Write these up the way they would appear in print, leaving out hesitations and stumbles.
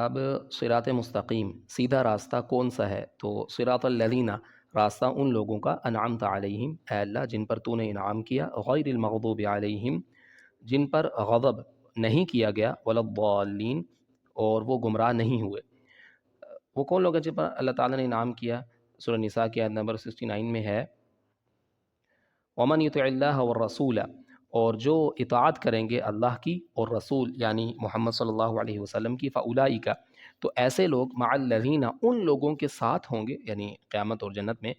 اب صراط مستقیم سیدھا راستہ کون سا ہے؟ تو صراط الذین، راستہ ان لوگوں کا انعمت علیہم، اے اللہ جن پر تو نے انعام کیا، غیر المغضوب علیہم، جن پر غضب نہیں کیا گیا، ولا الضالین، اور وہ گمراہ نہیں ہوئے۔ وہ کون لوگ ہیں جن پر اللہ تعالیٰ نے انعام کیا؟ سورہ نساء کی آیت نمبر 69 میں ہے، ومن یطع اللہ والرسول، اور جو اطاعت کریں گے اللہ کی اور رسول یعنی محمد صلی اللہ علیہ وسلم کی، فاولئک، تو ایسے لوگ مع الذین، ان لوگوں کے ساتھ ہوں گے، یعنی قیامت اور جنت میں،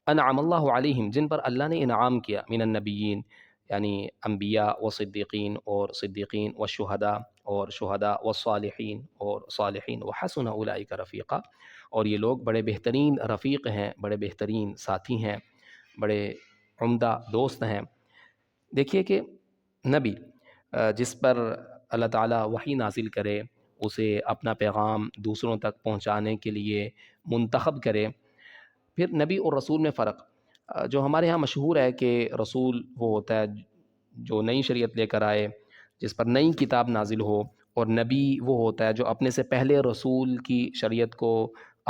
انعم اللہ علیہم، جن پر اللہ نے انعام کیا، من النبیین، یعنی انبیاء و صدیقین، اور صدیقین و شہداء، اور شہداء و صالحین، اور صالحین، و حسن اولئک رفیقا، اور یہ لوگ بڑے بہترین رفیق ہیں، بڑے بہترین ساتھی ہیں، بڑے عمدہ دوست ہیں۔ دیکھیے کہ نبی جس پر اللہ تعالیٰ وحی نازل کرے، اسے اپنا پیغام دوسروں تک پہنچانے کے لیے منتخب کرے۔ پھر نبی اور رسول میں فرق، جو ہمارے ہاں مشہور ہے کہ رسول وہ ہوتا ہے جو نئی شریعت لے کر آئے، جس پر نئی کتاب نازل ہو، اور نبی وہ ہوتا ہے جو اپنے سے پہلے رسول کی شریعت کو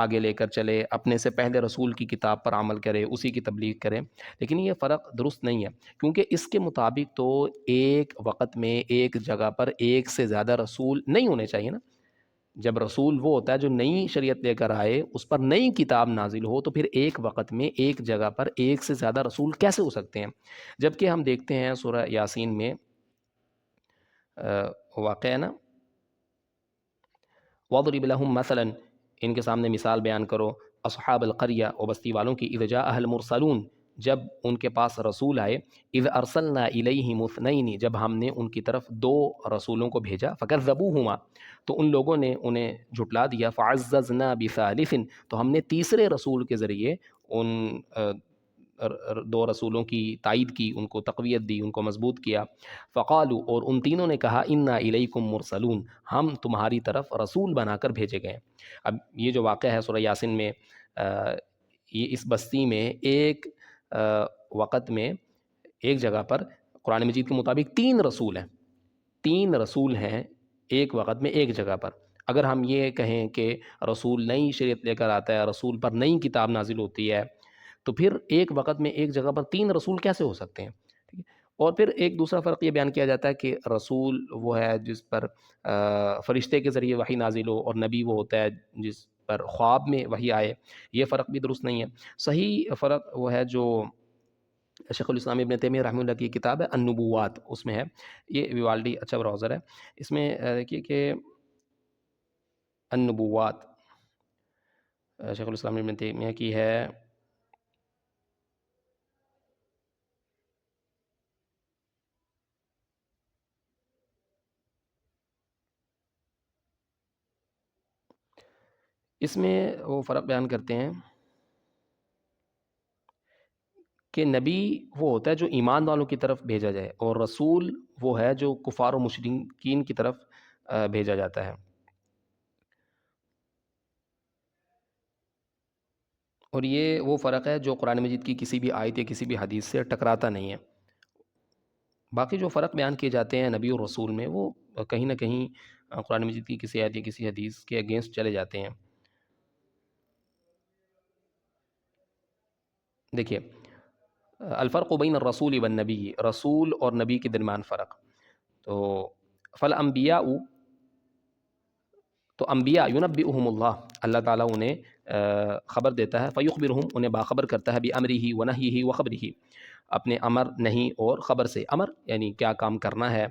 آگے لے کر چلے، اپنے سے پہلے رسول کی کتاب پر عمل کرے، اسی کی تبلیغ کرے۔ لیکن یہ فرق درست نہیں ہے، کیونکہ اس کے مطابق تو ایک وقت میں ایک جگہ پر ایک سے زیادہ رسول نہیں ہونے چاہیے نا۔ جب رسول وہ ہوتا ہے جو نئی شریعت لے کر آئے، اس پر نئی کتاب نازل ہو، تو پھر ایک وقت میں ایک جگہ پر ایک سے زیادہ رسول کیسے ہو سکتے ہیں؟ جبکہ ہم دیکھتے ہیں سورہ یاسین میں واقع ہے نا، وَاضْرِبْ لَهُم مَثَلًا، ان کے سامنے مثال بیان کرو، اصحاب القریہ، و بستی والوں کی، اذ جاءها المرسلون، جب ان کے پاس رسول آئے، اذ ارسلنا الیہم اثنین، جب ہم نے ان کی طرف دو رسولوں کو بھیجا، فکذبوہما، تو ان لوگوں نے انہیں جھٹلا دیا، فعززنا بثالث، تو ہم نے تیسرے رسول کے ذریعے ان دو رسولوں کی تائید کی، ان کو تقویت دی، ان کو مضبوط کیا۔ فقالوا، اور ان تینوں نے کہا، انا الیکم مرسلون، ہم تمہاری طرف رسول بنا کر بھیجے گئے۔ اب یہ جو واقعہ ہے سورہ یاسین میں، یہ اس بستی میں ایک وقت میں ایک جگہ پر قرآن مجید کے مطابق تین رسول ہیں، تین رسول ہیں ایک وقت میں ایک جگہ پر۔ اگر ہم یہ کہیں کہ رسول نئی شریعت لے کر آتا ہے، رسول پر نئی کتاب نازل ہوتی ہے، تو پھر ایک وقت میں ایک جگہ پر تین رسول کیسے ہو سکتے ہیں؟ ٹھیک ہے؟ اور پھر ایک دوسرا فرق یہ بیان کیا جاتا ہے کہ رسول وہ ہے جس پر فرشتے کے ذریعے وحی نازل ہو، اور نبی وہ ہوتا ہے جس پر خواب میں وحی آئے۔ یہ فرق بھی درست نہیں ہے۔ صحیح فرق وہ ہے جو شیخ الاسلام ابن تیمیہ رحمہ اللہ کی کتاب ہے النبوات، اس میں ہے۔ یہ ویوالڈی اچھا براؤزر ہے، اس میں دیکھیے کہ النبوات شیخ الاسلام ابن تیمیہ کی ہے، اس میں وہ فرق بیان کرتے ہیں کہ نبی وہ ہوتا ہے جو ایمان والوں کی طرف بھیجا جائے، اور رسول وہ ہے جو کفار و مشرکین کی طرف بھیجا جاتا ہے۔ اور یہ وہ فرق ہے جو قرآن مجید کی کسی بھی آیت یا کسی بھی حدیث سے ٹکراتا نہیں ہے۔ باقی جو فرق بیان کیے جاتے ہیں نبی اور رسول میں، وہ کہیں نہ کہیں قرآن مجید کی کسی آیت یا کسی حدیث کے اگینسٹ چلے جاتے ہیں۔ دیکھیے، الفرق بین الرسول والنبی، رسول اور نبی کے درمیان فرق۔ تو فالانبیاء، تو انبیاء ینبئہم اللہ، اللہ تعالیٰ انہیں خبر دیتا ہے، فیخبرہم، انہیں باخبر کرتا ہے، بامرہ ونہیہ وخبرہ، اپنے امر نہیں اور خبر سے۔ امر یعنی کیا کام کرنا ہے،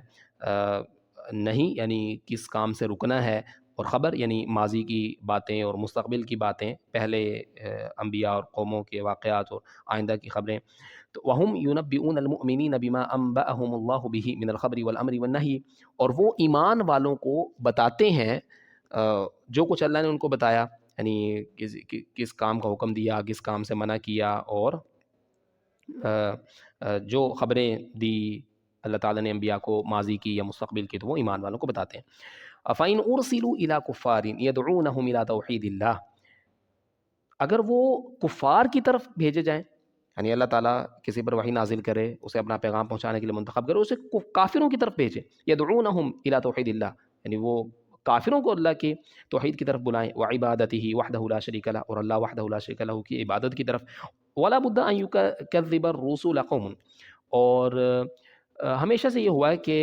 نہیں یعنی کس کام سے رکنا ہے، اور خبر یعنی ماضی کی باتیں اور مستقبل کی باتیں، پہلے انبیاء اور قوموں کے واقعات اور آئندہ کی خبریں۔ تو وہم ینبئون المؤمنین بما انبأہم اللہ بہ من الخبر والامر والنہی، اور وہ ایمان والوں کو بتاتے ہیں جو کچھ اللہ نے ان کو بتایا، یعنی کس کام کا حکم دیا، کس کام سے منع کیا، اور جو خبریں دی اللہ تعالیٰ نے انبیاء کو ماضی کی یا مستقبل کی، تو وہ ایمان والوں کو بتاتے ہیں۔ فَإِنْ أُرْسِلُوا إِلَىٰ كُفَّارٍ يَدْعُونَهُمْ إِلَىٰ تَوْحِيدِ اللَّهِ، اگر وہ کفار کی طرف بھیجے جائیں، یعنی اللہ تعالیٰ کسی پر وحی نازل کرے، اسے اپنا پیغام پہنچانے کے لیے منتخب کرے، اسے کافروں کی طرف بھیجے، يَدْعُونَهُمْ إِلَىٰ تَوْحِيدِ اللَّهِ، یعنی وہ کافروں کو اللہ کے توحید کی طرف بلائیں، وعبادتہ وحدہ لا شریک لہ، اور اللہ وحدہ لا شریک لہ کی عبادت کی طرف، ولا بد ان یکذب الرسل قوم، اور ہمیشہ سے یہ ہوا ہے کہ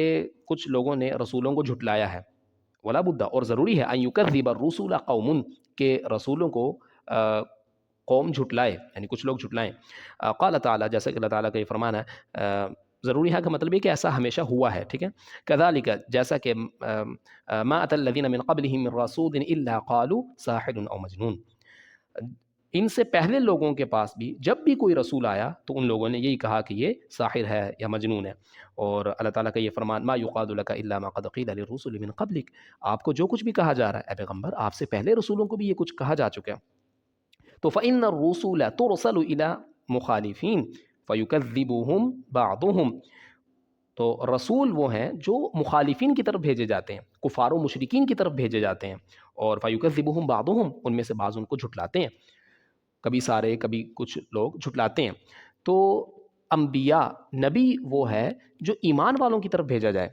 کچھ لوگوں نے رسولوں کو جھٹلایا ہے، ولا بد، اور ضروری ہے، ان یکذب الرسل قوم، کہ رسولوں کو قوم جھٹلائے، یعنی کچھ لوگ جھٹلائیں۔ قال تعالیٰ، جیسا کہ اللہ تعالیٰ کا یہ فرمان ہے، ضروری ہے کا مطلب یہ کہ ایسا ہمیشہ ہوا ہے، ٹھیک ہے۔ کذالک، جیسا کہ ما اتى الذین من قبلهم من رسول الا قالوا ساحر او مجنون، ان سے پہلے لوگوں کے پاس بھی جب بھی کوئی رسول آیا تو ان لوگوں نے یہی کہا کہ یہ ساحر ہے یا مجنون ہے۔ اور اللہ تعالیٰ کا یہ فرمان، ما یقال لک الا ما قد قیل للرسل من قبلک، آپ کو جو کچھ بھی کہا جا رہا ہے اے پیغمبر، آپ سے پہلے رسولوں کو بھی یہ کچھ کہا جا چکا ہے۔ تو فإن الرسل ترسل إلى مخالفین فیکذبهم بعضهم، تو رسول وہ ہیں جو مخالفین کی طرف بھیجے جاتے ہیں، کفار و مشرکین کی طرف بھیجے جاتے ہیں، اور فیکذبهم بعضهم، ان میں سے بعض ان کو جھٹلاتے ہیں، کبھی سارے کبھی کچھ لوگ جھٹلاتے ہیں۔ تو انبیاء، نبی وہ ہے جو ایمان والوں کی طرف بھیجا جائے،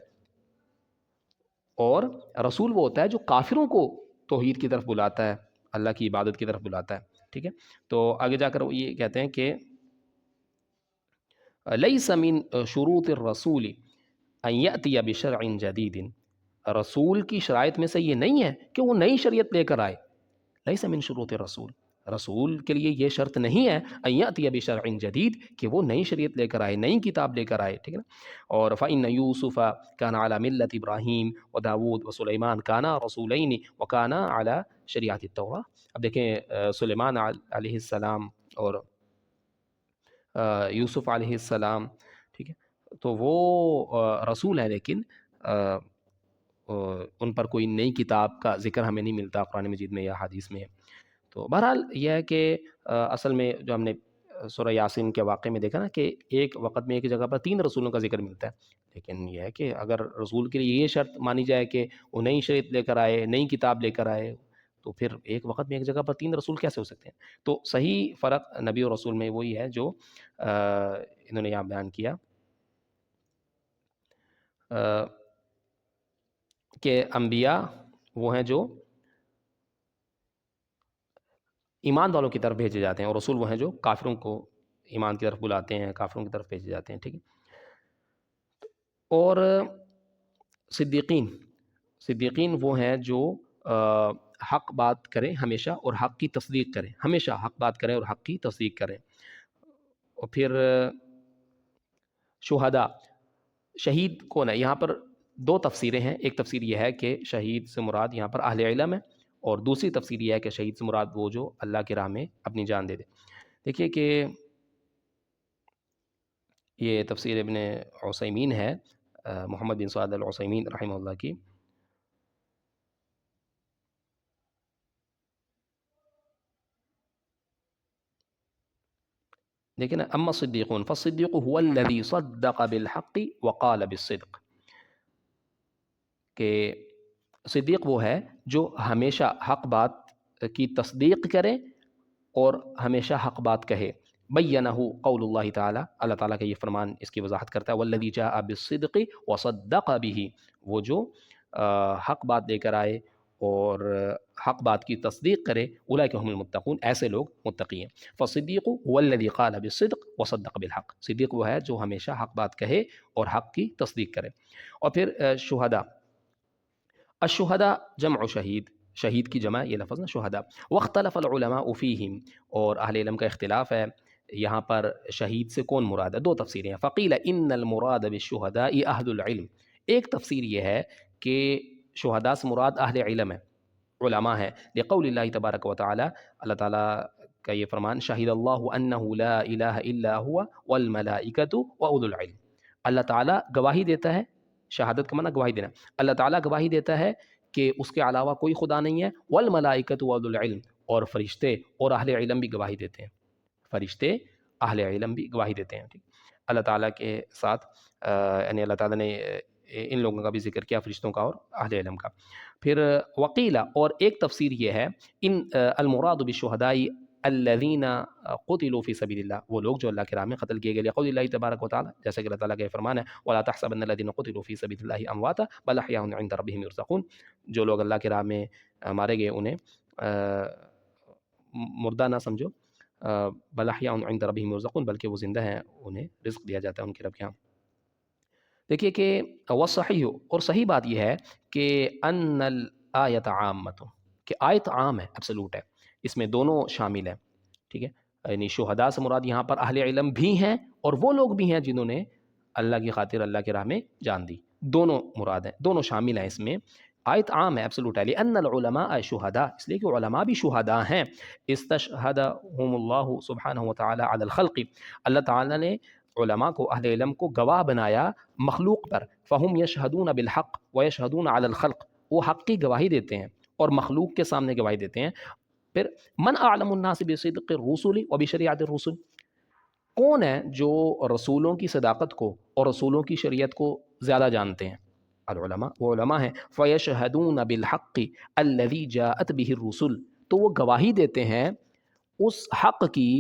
اور رسول وہ ہوتا ہے جو کافروں کو توحید کی طرف بلاتا ہے، اللہ کی عبادت کی طرف بلاتا ہے، ٹھیک ہے۔ تو آگے جا کر وہ یہ کہتے ہیں کہ لیس من شروط الرسول ان یأتی بشرع جدید، رسول کی شرائط میں سے یہ نہیں ہے کہ وہ نئی شریعت لے کر آئے، لیس من شروط الرسول، رسول کے لیے یہ شرط نہیں ہے ان یأتی بشرع جدید کہ وہ نئی شریعت لے کر آئے، نئی کتاب لے کر آئے، ٹھیک ہے نا۔ اور فإن یوسف کان علی ملت ابراہیم وداود وسلیمان کانا رسولین وکانا علی شریعت التوراۃ۔ اب دیکھیں سلیمان علیہ السلام اور یوسف علیہ السلام، ٹھیک ہے، تو وہ رسول ہیں، لیکن ان پر کوئی نئی کتاب کا ذکر ہمیں نہیں ملتا قرآن مجید میں یا حدیث میں۔ تو بہرحال یہ ہے کہ اصل میں جو ہم نے سورہ یاسین کے واقعے میں دیکھا نا کہ ایک وقت میں ایک جگہ پر 3 رسولوں کا ذکر ملتا ہے، لیکن یہ ہے کہ اگر رسول کے لیے یہ شرط مانی جائے کہ وہ نئی شریعت لے کر آئے، نئی کتاب لے کر آئے، تو پھر ایک وقت میں ایک جگہ پر 3 رسول کیسے ہو سکتے ہیں؟ تو صحیح فرق نبی اور رسول میں وہی ہے جو انہوں نے یہاں بیان کیا، کہ انبیاء وہ ہیں جو ایمان والوں کی طرف بھیجے جاتے ہیں، اور رسول وہ ہیں جو کافروں کو ایمان کی طرف بلاتے ہیں، کافروں کی طرف بھیجے جاتے ہیں، ٹھیک ہے۔ اور صدیقین وہ ہیں جو حق بات کریں ہمیشہ اور حق کی تصدیق کریں، ہمیشہ حق بات کریں اور حق کی تصدیق کریں۔ اور پھر شہداء، شہید کون ہے؟ یہاں پر 2 تفسیریں ہیں، ایک تفسیر یہ ہے کہ شہید سے مراد یہاں پر اہل علم ہے، اور دوسری تفسیر یہ ہے کہ شہید سے مراد وہ جو اللہ کی راہ میں اپنی جان دے دے۔ دیکھیے کہ یہ تفسیر ابن عثیمین ہے، محمد بن صالح العثیمین رحمہ اللہ کی۔ لیکن اما الصدیقون فالصدیق هو الذي صدق بالحق وقال بالصدق، کہ صدیق وہ ہے جو ہمیشہ حق بات کی تصدیق کرے اور ہمیشہ حق بات کہے۔ بینہ قول اللہ تعالیٰ، اللہ تعالیٰ کا یہ فرمان اس کی وضاحت کرتا ہے، والذی جاء بالصدق وصدق به، وہ جو حق بات لے کر آئے اور حق بات کی تصدیق کرے، اولئک هم المتقون، ایسے لوگ متقی ہیں۔ فالصدیق هو الذی قال بالصدق وصدق بالحق، صدیق وہ ہے جو ہمیشہ حق بات کہے اور حق کی تصدیق کرے۔ اور پھر شہداء، الشہداء جمع شہید، شہید کی جمع یہ لفظ نا شہداء۔ واختلف العلماء فیہم، اور اہل علم کا اختلاف ہے یہاں پر شہید سے کون مراد ہے، 2 تفسیریں ہیں۔ فقیل ان المراد بالشہداء اہل العلم، ایک تفسیر یہ ہے کہ شہداء سے مراد اہل علم ہے، علماء ہے، لقول اللہ تبارک و تعالی، اللہ تعالیٰ کا یہ فرمان، شہد اللہ انہ لا الہ الا هو والملائکۃ واولو العلم، اللہ تعالیٰ گواہی دیتا ہے، شہادت کا معنی گواہی دینا، اللہ تعالیٰ گواہی دیتا ہے کہ اس کے علاوہ کوئی خدا نہیں ہے، والملائکۃ واولو العلم، اور فرشتے اور اہل علم بھی گواہی دیتے ہیں، فرشتے اہل علم بھی گواہی دیتے ہیں، ٹھیک۔ اللہ تعالیٰ کے ساتھ یعنی اللہ تعالیٰ نے ان لوگوں کا بھی ذکر کیا، فرشتوں کا اور اہل علم کا۔ پھر وقیلا، اور ایک تفسیر یہ ہے، ان المراد بالشہداء الذین قتلوا فی سبیل اللہ، وہ لوگ جو اللہ کے راہ میں قتل کیے گئے، لقول اللہ تبارک و تعالی، جیسے کہ اللہ تعالیٰ کا یہ فرمان ہے، ولا تحسبن الذین قتلوا فی سبیل اللہ امواتا بل احیاء عند ربهم یرزقون، جو لوگ اللہ کے راہ میں مارے گئے انہیں مردہ نہ سمجھو، بل احیاء عند ربهم یرزقون، بلکہ وہ زندہ ہیں، انہیں رزق دیا جاتا ہے ان کے رب کے ہاں۔ دیکھیے کہ والصحیح، اور صحیح بات یہ ہے کہ ان الآیت عامۃ، کہ آیت عام ہے، ایبسلوٹ ہے، اس میں دونوں شامل ہیں، ٹھیک ہے، یعنی شہداء سے مراد یہاں پر اہل علم بھی ہیں اور وہ لوگ بھی ہیں جنہوں نے اللہ کی خاطر اللہ کے راہ میں جان دی، دونوں مراد ہیں، دونوں شامل ہیں اس میں، آیت عام ہے، ایبسلوٹ ہے، لأن العلماء شہداء، اس لیے کہ علماء بھی شہداء ہیں، استشہدہم اللہ سبحانہ وتعالی علی الخلق، اللہ تعالیٰ نے علماء کو، اہل علم کو گواہ بنایا مخلوق پر، فہم یشہدون بالحق ویشہدون علی الخلق، وہ حق کی گواہی دیتے ہیں اور مخلوق کے سامنے گواہی دیتے ہیں۔ پھر من اعلم الناس بصدق الرسل وبشریعت الرسل، کون ہے جو رسولوں کی صداقت کو اور رسولوں کی شریعت کو زیادہ جانتے ہیں؟ العلماء، وہ علماء ہیں، فیشہدون بالحق الذی جاءت بہ الرسل، تو وہ گواہی دیتے ہیں اس حق کی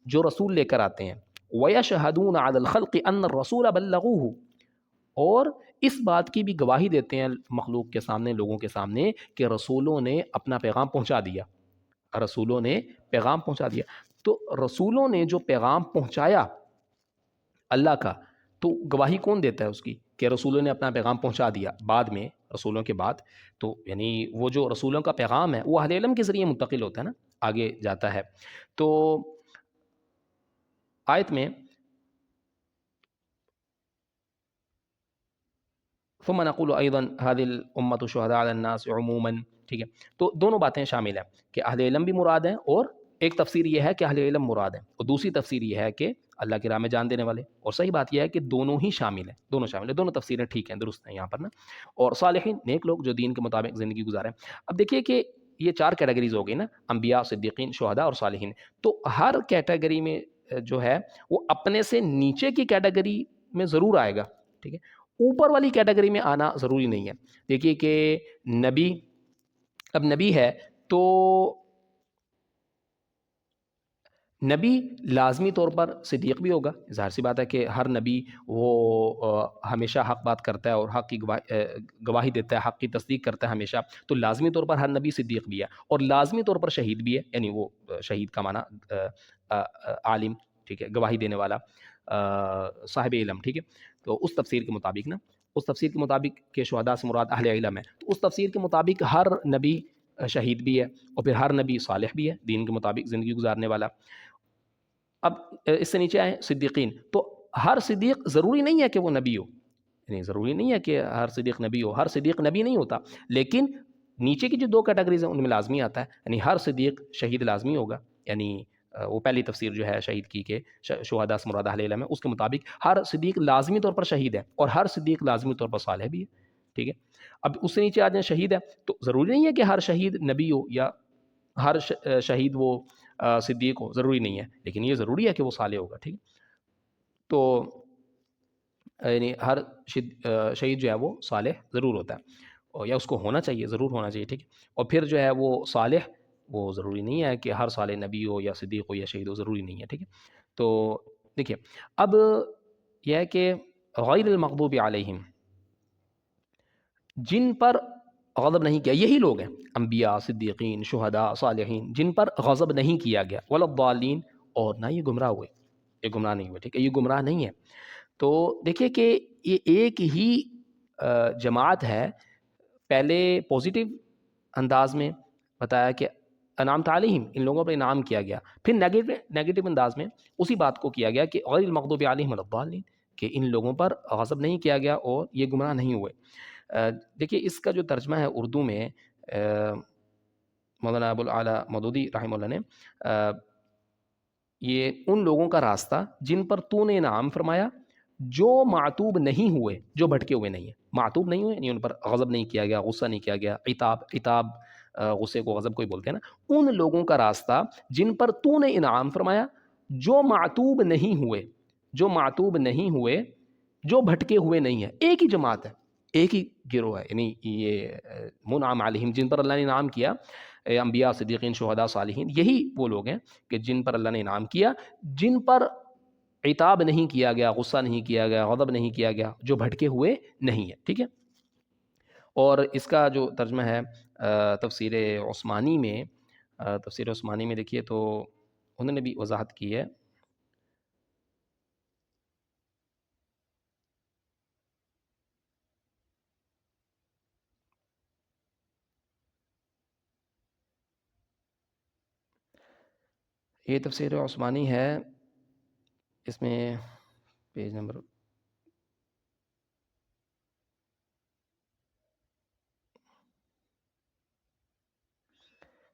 جو رسول لے کر آتے ہیں، وَيَشْهَدُونَ عَلَى الْخَلْقِ أَنَّ الرَّسُولَ بَلَّغُوهُ، اور اس بات کی بھی گواہی دیتے ہیں مخلوق کے سامنے، لوگوں کے سامنے، کہ رسولوں نے اپنا پیغام پہنچا دیا، رسولوں نے پیغام پہنچا دیا۔ تو رسولوں نے جو پیغام پہنچایا اللہ کا، تو گواہی کون دیتا ہے اس کی کہ رسولوں نے اپنا پیغام پہنچا دیا؟ بعد میں، رسولوں کے بعد، تو یعنی وہ جو رسولوں کا پیغام ہے وہ اہل علم کے ذریعے منتقل ہوتا ہے نا، آگے جاتا ہے۔ تو آیت میں ثم نقول ايضا هذه الامه شهداء على الناس عموما، ٹھیک ہے، تو دونوں باتیں شامل ہیں کہ اہل علم بھی مراد ہیں، اور ایک تفسیر یہ ہے کہ اہل علم مراد ہیں، اور دوسری تفسیر یہ ہے کہ اللہ کی راہ میں جان دینے والے، اور صحیح بات یہ ہے کہ دونوں ہی شامل ہیں، دونوں شامل ہیں، دونوں تفسیریں ٹھیک ہیں، درست ہیں یہاں پر نا۔ اور صالحین، نیک لوگ جو دین کے مطابق زندگی گزاریں۔ اب دیکھیے کہ یہ چار کیٹیگریز ہو گئی نا، انبیاء، صدیقین، شہداء اور صالحین، تو ہر کیٹیگری میں جو ہے وہ اپنے سے نیچے کی کیٹیگری میں ضرور آئے گا، ٹھیک ہے، اوپر والی کیٹیگری میں آنا ضروری نہیں ہے۔ دیکھیے کہ نبی، اب نبی ہے تو نبی لازمی طور پر صدیق بھی ہوگا، ظاہر سی بات ہے کہ ہر نبی وہ ہمیشہ حق بات کرتا ہے اور حق کی گواہی دیتا ہے، حق کی تصدیق کرتا ہے ہمیشہ، تو لازمی طور پر ہر نبی صدیق بھی ہے، اور لازمی طور پر شہید بھی ہے، یعنی وہ شہید کا معنی عالم، ٹھیک ہے، گواہی دینے والا، صاحب علم، ٹھیک ہے۔ تو اس تفسیر کے مطابق نا، اس تفسیر کے مطابق کہ شہداء سے مراد اہل علم ہے، تو اس تفسیر کے مطابق ہر نبی شہید بھی ہے، اور پھر ہر نبی صالح بھی ہے، دین کے مطابق زندگی گزارنے والا۔ اب اس سے نیچے آئیں صدیقین، تو ہر صدیق ضروری نہیں ہے کہ وہ نبی ہو، یعنی ضروری نہیں ہے کہ ہر صدیق نبی ہو، ہر صدیق نبی نہیں ہوتا، لیکن نیچے کی جو دو کیٹیگریز ہیں ان میں لازمی آتا ہے، یعنی ہر صدیق شہید لازمی ہوگا، یعنی وہ پہلی تفسیر جو ہے شہید کی کہ شہداء سے مراد اہل علم ہے، اس کے مطابق ہر صدیق لازمی طور پر شہید ہے، اور ہر صدیق لازمی طور پر صالح بھی ہے، ٹھیک ہے۔ اب اس سے نیچے آ جائیں شہید ہے، تو ضروری نہیں ہے کہ ہر شہید نبی ہو یا ہر شہید وہ صدیق ہو، ضروری نہیں ہے، لیکن یہ ضروری ہے کہ وہ صالح ہوگا، ٹھیک ہے۔ تو یعنی ہر شہید جو ہے وہ صالح ضرور ہوتا ہے، اور یا اس کو ہونا چاہیے، ضرور ہونا چاہیے، ٹھیک ہے۔ اور پھر جو ہے وہ صالح، وہ ضروری نہیں ہے کہ ہر صالح نبی ہو یا صدیق ہو یا شہید ہو، ضروری نہیں ہے، ٹھیک ہے۔ تو دیکھیے اب یہ ہے کہ غیر المغضوب علیہم، جن پر غضب نہیں کیا، یہی لوگ ہیں انبیاء، صدیقین، شہداء، صالحین، جن پر غضب نہیں کیا گیا، ولا الضالین، اور نہ یہ گمراہ ہوئے، یہ گمراہ نہیں ہوئے، ٹھیک ہے، یہ گمراہ نہیں ہے۔ تو دیکھیے کہ یہ ایک ہی جماعت ہے، پہلے پوزیٹیو انداز میں بتایا کہ انعمت علیہم، ان لوگوں پر انعام کیا گیا، پھر نیگیٹو انداز میں اسی بات کو کیا گیا کہ غیر المغضوب علیہم ولا الضالین، کہ ان لوگوں پر غضب نہیں کیا گیا اور یہ گمراہ نہیں ہوئے۔ دیکھیے اس کا جو ترجمہ ہے اردو میں، مولانا ابو الاعلیٰ مودودی رحمہ اللہ نے یہ ان لوگوں کا راستہ جن پر تو نے انعام فرمایا، جو معتوب نہیں ہوئے، جو بھٹکے ہوئے نہیں ہیں، معتوب نہیں ہوئے یعنی ان پر غضب نہیں کیا گیا، غصہ نہیں کیا گیا، عتاب غصے کو غضب کو ہی بولتے ہیں نا، ان لوگوں کا راستہ جن پر تو نے انعام فرمایا، جو معتوب نہیں ہوئے، جو معتوب نہیں ہوئے، جو بھٹکے ہوئے نہیں ہیں، ایک ہی جماعت ہے، ایک ہی گروہ ہے، یعنی یہ منعم علیہم جن پر اللہ نے انعام کیا، انبیاء، صدیقین، شہداء، صالحین، یہی وہ لوگ ہیں کہ جن پر اللہ نے انعام کیا، جن پر عتاب نہیں کیا گیا، غصہ نہیں کیا گیا، غضب نہیں کیا گیا، جو بھٹکے ہوئے نہیں ہے. ٹھیک ہے. اور اس کا جو ترجمہ ہے تفسیر عثمانی میں، تفسیر عثمانی میں دیکھیے تو انہوں نے بھی وضاحت کی ہے. یہ تفسیر عثمانی ہے، اس میں پیج نمبر،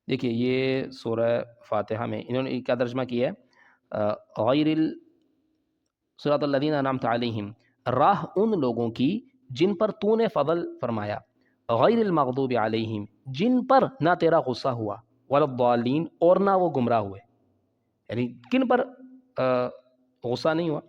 دیکھیے یہ سورہ فاتحہ میں انہوں نے کیا ترجمہ کیا ہے، غیر صراط الذین انعمت علیہم، راہ ان لوگوں کی جن پر تو نے فضل فرمایا، غیر المغضوب علیہم جن پر نہ تیرا غصہ ہوا، ولا الضالین اور نہ وہ گمراہ ہوئے. یعنی کن پر غصہ نہیں ہوا،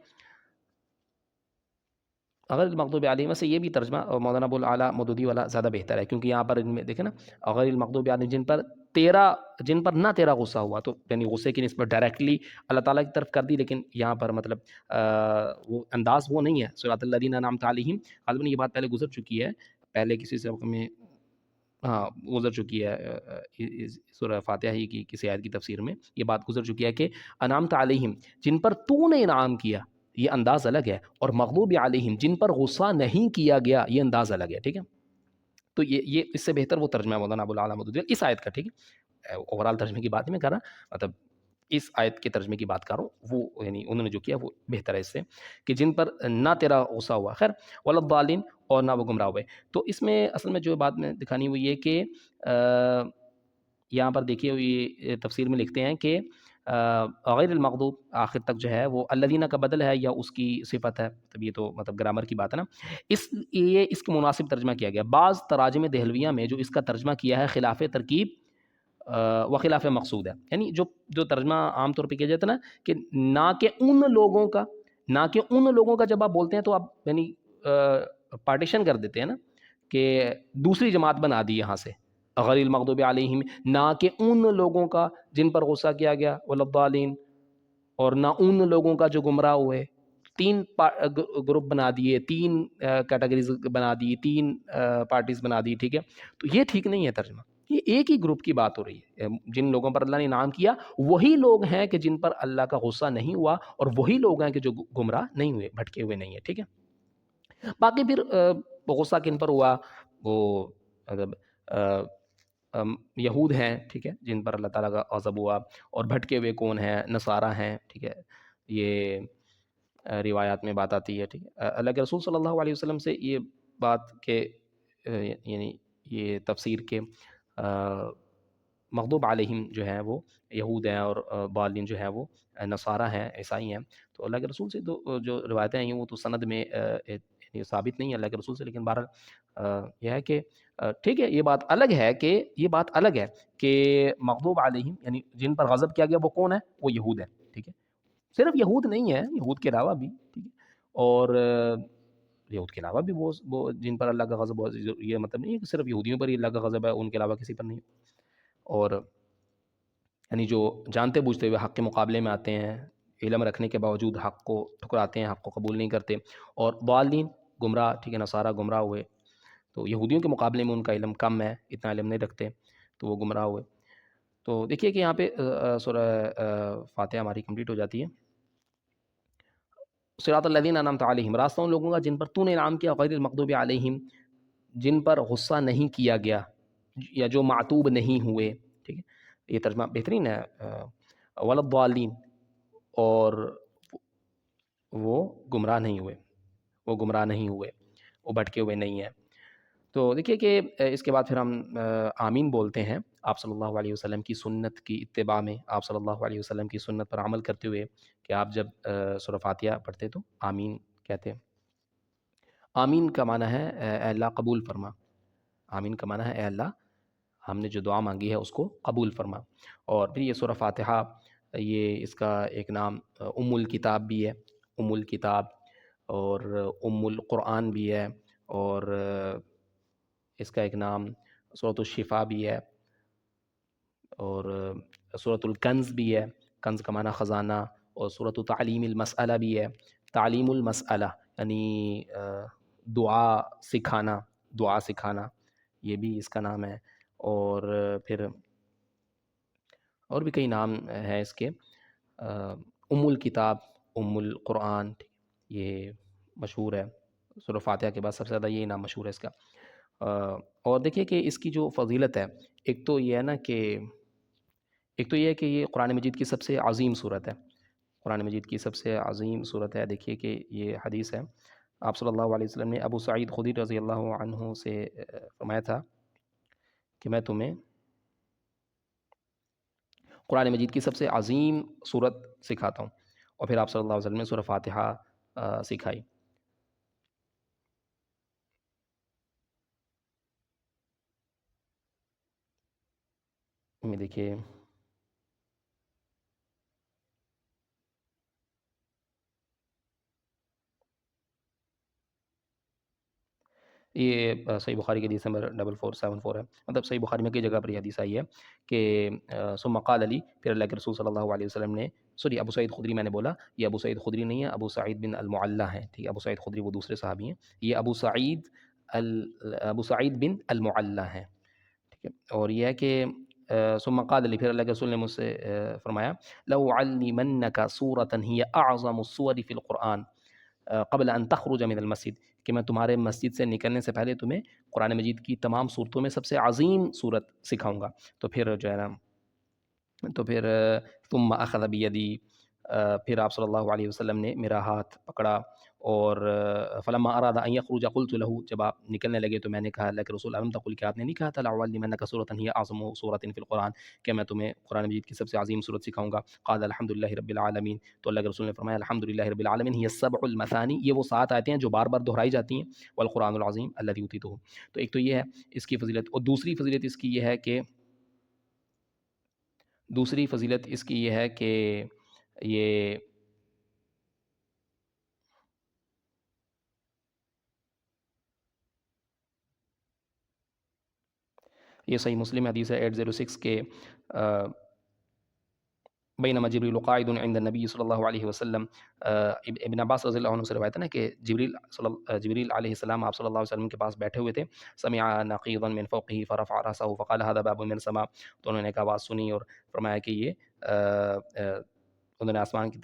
غیر المغضوب علیہم. ویسے یہ بھی ترجمہ مولانا ابو الاعلیٰ مودودی والا زیادہ بہتر ہے، کیونکہ یہاں پر ان میں دیکھیں نا، غیر المغضوب علیہم جن پر نہ تیرا غصہ ہوا، تو یعنی غصے کی نسبت ڈائریکٹلی اللہ تعالیٰ کی طرف کر دی، لیکن یہاں پر مطلب وہ انداز وہ نہیں ہے. صراط الذین انعمت علیہم غالباً یہ بات پہلے گزر چکی ہے، پہلے کسی سبق میں، ہاں گزر چکی ہے سورہ فاتحہ ہی کی کسی آیت کی تفسیر میں یہ بات گزر چکی ہے کہ انعمت علیہم جن پر تو نے انعام کیا، یہ انداز الگ ہے، اور مغضوب علیہم جن پر غصہ نہیں کیا گیا، یہ انداز الگ ہے. ٹھیک ہے. تو یہ اس سے بہتر وہ ترجمہ ہے مولانا ابو الاعلیٰ مودودی اس آیت کا. ٹھیک ہے. اوور آل ترجمے کی بات نہیں میں کر رہا، مطلب اس آیت کے ترجمے کی بات کر رہا ہوں، وہ یعنی انہوں نے جو کیا وہ بہتر ہے اس سے، کہ جن پر نہ تیرا غصہ ہوا. خیر، ولا الضالین اور نہ وہ گمراہ ہوئے. تو اس میں اصل میں جو بات میں دکھانی ہوئی ہے کہ یہاں پر دیکھیے یہ تفسیر میں لکھتے ہیں کہ غیر المغضوب آخر تک جو ہے وہ الذین کا بدل ہے یا اس کی صفت ہے، تب یہ تو مطلب گرامر کی بات ہے نا. اس کا مناسب ترجمہ کیا گیا. بعض تراجم دہلویہ میں جو اس کا ترجمہ کیا ہے خلاف ترکیب و خلاف مقصود ہے، یعنی جو ترجمہ عام طور پہ کیا جاتا ہے نا کہ نہ کہ ان لوگوں کا، نہ کہ ان لوگوں کا، جب آپ بولتے ہیں تو آپ یعنی پارٹیشن کر دیتے ہیں نا کہ دوسری جماعت بنا دی یہاں سے، غیر المغضوب علیہم نہ کہ ان لوگوں کا جن پر غصہ کیا گیا، ولا الضالین اور نہ ان لوگوں کا جو گمراہ ہوئے. تین گروپ بنا دیے، تین کیٹیگریز بنا دی، تین پارٹیز بنا دی. ٹھیک ہے. تو یہ ٹھیک نہیں ہے ترجمہ، یہ ایک ہی گروپ کی بات ہو رہی ہے. جن لوگوں پر اللہ نے انعام کیا وہی لوگ ہیں کہ جن پر اللہ کا غصہ نہیں ہوا، اور وہی لوگ ہیں کہ جو گمراہ نہیں ہوئے، بھٹکے ہوئے نہیں ہیں. ٹھیک ہے. باقی پھر غصہ کن پر ہوا، وہ مطلب یہود ہیں، ٹھیک ہے، جن پر اللہ تعالیٰ کا غضب ہوا، اور بھٹکے ہوئے کون ہیں، نصارہ ہیں. ٹھیک ہے. یہ روایات میں بات آتی ہے. ٹھیک ہے. اللہ کے رسول صلی اللہ علیہ وسلم سے یہ بات کہ یعنی یہ تفسیر کے مغضوب علیہم جو ہیں وہ یہود ہیں، اور ضالین جو ہیں وہ نصارہ ہیں، عیسائی ہیں. تو اللہ کے رسول سے جو روایتیں ہیں وہ تو سند میں یہ ثابت نہیں ہے اللہ کے رسول سے، لیکن بہرحال یہ ہے کہ ٹھیک ہے، یہ بات الگ ہے کہ مغضوب علیہم یعنی جن پر غضب کیا گیا وہ کون ہے، وہ یہود ہے. ٹھیک ہے. صرف یہود نہیں ہے، یہود کے علاوہ بھی. ٹھیک ہے. اور یہود کے علاوہ بھی وہ جن پر اللہ کا غضب ہو، یہ مطلب نہیں ہے کہ صرف یہودیوں پر ہی اللہ کا غضب ہے، ان کے علاوہ کسی پر نہیں. اور یعنی جو جانتے بوجھتے ہوئے حق کے مقابلے میں آتے ہیں، علم رکھنے کے باوجود حق کو ٹھکراتے ہیں، حق کو قبول نہیں کرتے. اور ضالین گمراہ، ٹھیک ہے، نصارہ گمراہ ہوئے. تو یہودیوں کے مقابلے میں ان کا علم کم ہے، اتنا علم نہیں رکھتے، تو وہ گمراہ ہوئے. تو دیکھیے کہ یہاں پہ سورہ فاتحہ ہماری کمپلیٹ ہو جاتی ہے. صراط الذین انعمت علیہم راستہ ان لوگوں کا جن پر تو نے انعام کیا، غیر المغضوب علیہم جن پر غصہ نہیں کیا گیا یا جو معتوب نہیں ہوئے. ٹھیک ہے. یہ ترجمہ بہترین ہے. ولا الضالین اور وہ گمراہ نہیں ہوئے، وہ بھٹکے ہوئے نہیں ہیں. تو دیکھیے کہ اس کے بعد پھر ہم آمین بولتے ہیں آپ صلی اللہ علیہ وسلم کی سنت کی اتباع میں، آپ صلی اللہ علیہ وسلم کی سنت پر عمل کرتے ہوئے، کہ آپ جب سورہ فاتحہ پڑھتے تو آمین کہتے ہیں. آمین کا معنی ہے اے اللہ قبول فرما. آمین کا معنی ہے اے اللہ ہم نے جو دعا مانگی ہے اس کو قبول فرما. اور پھر یہ سورہ فاتحہ، یہ اس کا ایک نام ام الکتاب بھی ہے، ام الکتاب، اور ام القرآن بھی ہے، اور اس کا ایک نام سورۃ الشفا بھی ہے، اور سورۃ الکنز بھی ہے، کنز کا معنی خزانہ، اور سورۃ تعلیم المسئلہ بھی ہے، تعلیم المسئلہ یعنی دعا سکھانا، دعا سکھانا، یہ بھی اس کا نام ہے۔ اور پھر اور بھی کئی نام ہیں اس کے، ام الکتاب، ام القرآن، یہ مشہور ہے، سورہ فاتحہ کے بعد سب سے زیادہ یہ نام مشہور ہے اس کا۔ اور دیکھیے کہ اس کی جو فضیلت ہے، ایک تو یہ ہے نا کہ ایک تو یہ ہے کہ یہ قرآن مجید کی سب سے عظیم صورت ہے، قرآن مجید کی سب سے عظیم صورت ہے۔ دیکھیے کہ یہ حدیث ہے، آپ صلی اللہ علیہ وسلم نے ابو سعید خدری رضی اللہ عنہ سے فرمایا تھا کہ میں تمہیں قرآن مجید کی سب سے عظیم صورت سکھاتا ہوں، اور پھر آپ صلی اللہ علیہ وسلم نے سورہ فاتحہ سکھائی۔ میں دیکھیے یہ صحیح بخاری کی حدیث نمبر 4474 ہے، مطلب صحیح بخاری میں کئی جگہ پر یہ حدیث آئی ہے کہ ثم قال علی، پھر اللہ کے رسول صلی اللہ علیہ وسلم نے، سوری ابو سعید خدری میں نے بولا، یہ ابو سعید خدری نہیں ہے، ابو سعید بن المعلہ ہیں، ٹھیک ہے، ابو سعید خدری وہ دوسرے صحابی ہیں، یہ ابو سعید بن المعلہ ہیں، ٹھیک ہے۔ اور یہ ہے کہ ثم قال علی، پھر اللہ کے رسول نے مجھ سے فرمایا، لو علمنک سورۃ ہی اعظم السور فی القرآن قبل ان تخرج من المسجد، کہ میں تمہارے مسجد سے نکلنے سے پہلے تمہیں قرآن مجید کی تمام صورتوں میں سب سے عظیم صورت سکھاؤں گا۔ تو پھر جو ہے نا، تو پھر ثم اخذ بیدی، پھر آپ صلی اللہ علیہ وسلم نے میرا ہاتھ پکڑا، اور فلما اراد ان یخرج قلت له، جب آپ نکلنے لگے تو میں نے کہا، اللہ کے رسول الم تقل، کہ آپ نے نہیں کہا تھا لعلمنک سورۃ ہی اعظم سورۃ فی القرآن، کہ میں تمہیں قرآن مجید کی سب سے عظیم صورت سکھاؤں گا؟ قال الحمد للہ رب العالمین، تو اللہ کے رسول نے فرمایا الحمد للہ رب العالمین ہی السبع المثانی، یہ وہ 7 آیتیں ہیں جو بار بار دہرائی جاتی ہیں، والقرآن العظیم الذی اوتیتہ۔ تو ایک تو یہ ہے اس کی فضیلت، اور دوسری فضیلت اس کی یہ ہے کہ دوسری فضیلت اس کی یہ ہے کہ یہ یہ صحیح مسلم حدیث ہے 806 کے بینما جبریل قاعد عند النبی صلی اللہ علیہ وسلم، ابن عباس رضی اللہ عنہ سے روایت ہے نا کہ جبریل علیہ السلام آپ صلی اللہ علیہ وسلم کے پاس بیٹھے ہوئے تھے، سمع نقیضا من فوقه فرفع راسه فقال هذا باب من السماء، تو انہوں نے ایک آواز سنی اور فرمایا کہ یہ انہوں نے آسمان کی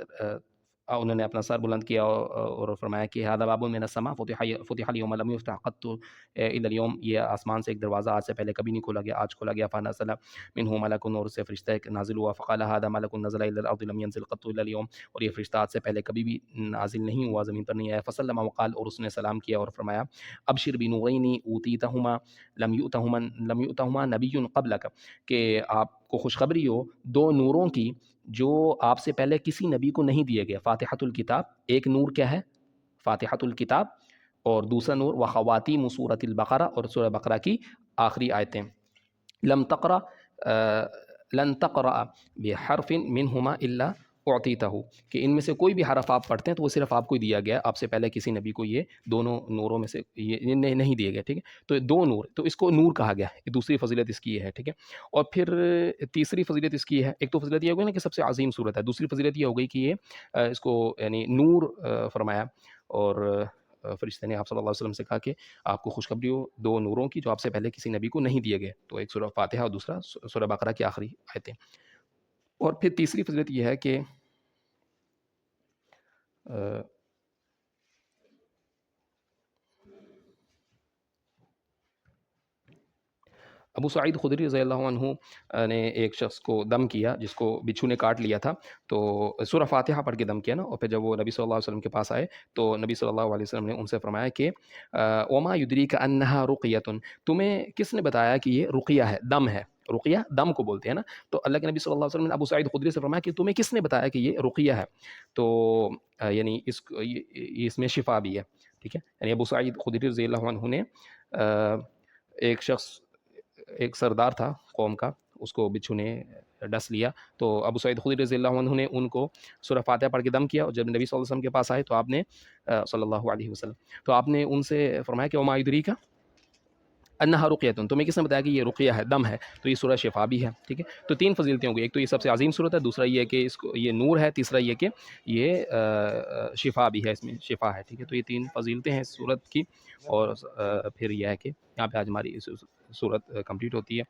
انہوں نے اپنا سر بلند کیا اور فرمایا کہ هذا باب من السماء فتح اليوم لم يفتح قط الا اليوم، یہ آسمان سے ایک دروازہ آج سے پہلے کبھی نہیں کھولا گیا، آج کھولا گیا، فنزل منه ملک، اور اس سے فرشتہ ایک نازل ہوا، فقال هذا ملک نزل الى الارض لم ينزل قط الا اليوم، اور یہ فرشتہ آج سے پہلے کبھی بھی نازل نہیں ہوا، زمین پر نہیں آیا، فسلم وقال، اور اس نے سلام کیا اور فرمایا ابشر بنورین اوتیتہما لم یؤتہما نبی قبلک، کہ آپ کو خوشخبری ہو 2 نوروں کی جو آپ سے پہلے کسی نبی کو نہیں دیے گئے، فاتحۃ الکتاب، ایک نور کیا ہے؟ فاتحۃ الکتاب، اور دوسرا نور وخواتیم سورۃ البقرہ، اور سورہ بقرہ کی آخری آیتیں، لم تقرأ لن تقرأ بحرف منہما الا اعطیتہ، کہ ان میں سے کوئی بھی حرف آپ پڑھتے ہیں تو وہ صرف آپ کو ہی دیا گیا، آپ سے پہلے کسی نبی کو یہ دونوں نوروں میں سے یہ نہیں دیے گئے، ٹھیک ہے۔ تو 2 نور، تو اس کو نور کہا گیا، یہ دوسری فضیلت اس کی یہ ہے، ٹھیک ہے۔ اور پھر تیسری فضیلت اس کی ہے، ایک تو فضیلت یہ ہو گئی نا کہ سب سے عظیم صورت ہے، دوسری فضیلت یہ ہو گئی کہ یہ اس کو یعنی نور فرمایا، اور فرشتے نے آپ صلی اللہ علیہ وسلم سے کہا کہ آپ کو خوشخبری ہو 2 نوروں کی جو آپ سے پہلے کسی نبی کو نہیں دیے گئے، تو ایک سورہ فاتحہ اور دوسرا سورہ بقرہ کی آخری آیتیں۔ اور پھر تیسری فضیلت یہ ہے کہ ابو سعید خدری رضی اللہ عنہ نے ایک شخص کو دم کیا جس کو بچھو نے کاٹ لیا تھا، تو سورہ فاتحہ پڑھ کے دم کیا نا، اور پھر جب وہ نبی صلی اللہ علیہ وسلم کے پاس آئے تو نبی صلی اللہ علیہ وسلم نے ان سے فرمایا کہ وما یدریک انہا رقیۃ، تمہیں کس نے بتایا کہ یہ رقیہ ہے، دم ہے، رقیہ دم کو بولتے ہیں نا، تو اللہ کے نبی صلی اللہ علیہ وسلم نے ابو سعید خدری سے فرمایا کہ تمہیں کس نے بتایا کہ یہ رقیہ ہے، تو یعنی اس میں شفا بھی ہے، ٹھیک ہے۔ یعنی ابو سعید خدری رضی اللہ عنہ نے ایک شخص، ایک سردار تھا قوم کا، اس کو بچھو نے ڈس لیا. تو ابو سعید خدری رضی اللہ عنہ نے ان کو سورہ فاتحہ پڑھ کے دم کیا, اور جب نبی صلی اللہ علیہ وسلم کے پاس آئے تو آپ نے صلی اللہ علیہ وسلم تو آپ نے ان سے فرمایا کہ وما یدریک انہا رقیۃ, تمہیں کس نے بتایا کہ یہ رقیہ ہے, دم ہے, تو یہ سورہ شفا بھی ہے. ٹھیک ہے, تو 3 فضیلتیں ہوں گی. ایک تو یہ سب سے عظیم صورت ہے, دوسرا یہ کہ اس کو یہ نور ہے, تیسرا یہ کہ یہ شفا بھی ہے, اس میں شفا ہے. ٹھیک ہے, تو یہ 3 فضیلتیں ہیں اس صورت کی. اور پھر یہ ہے کہ یہاں پہ آج ہماری صورت کمپلیٹ ہوتی ہے.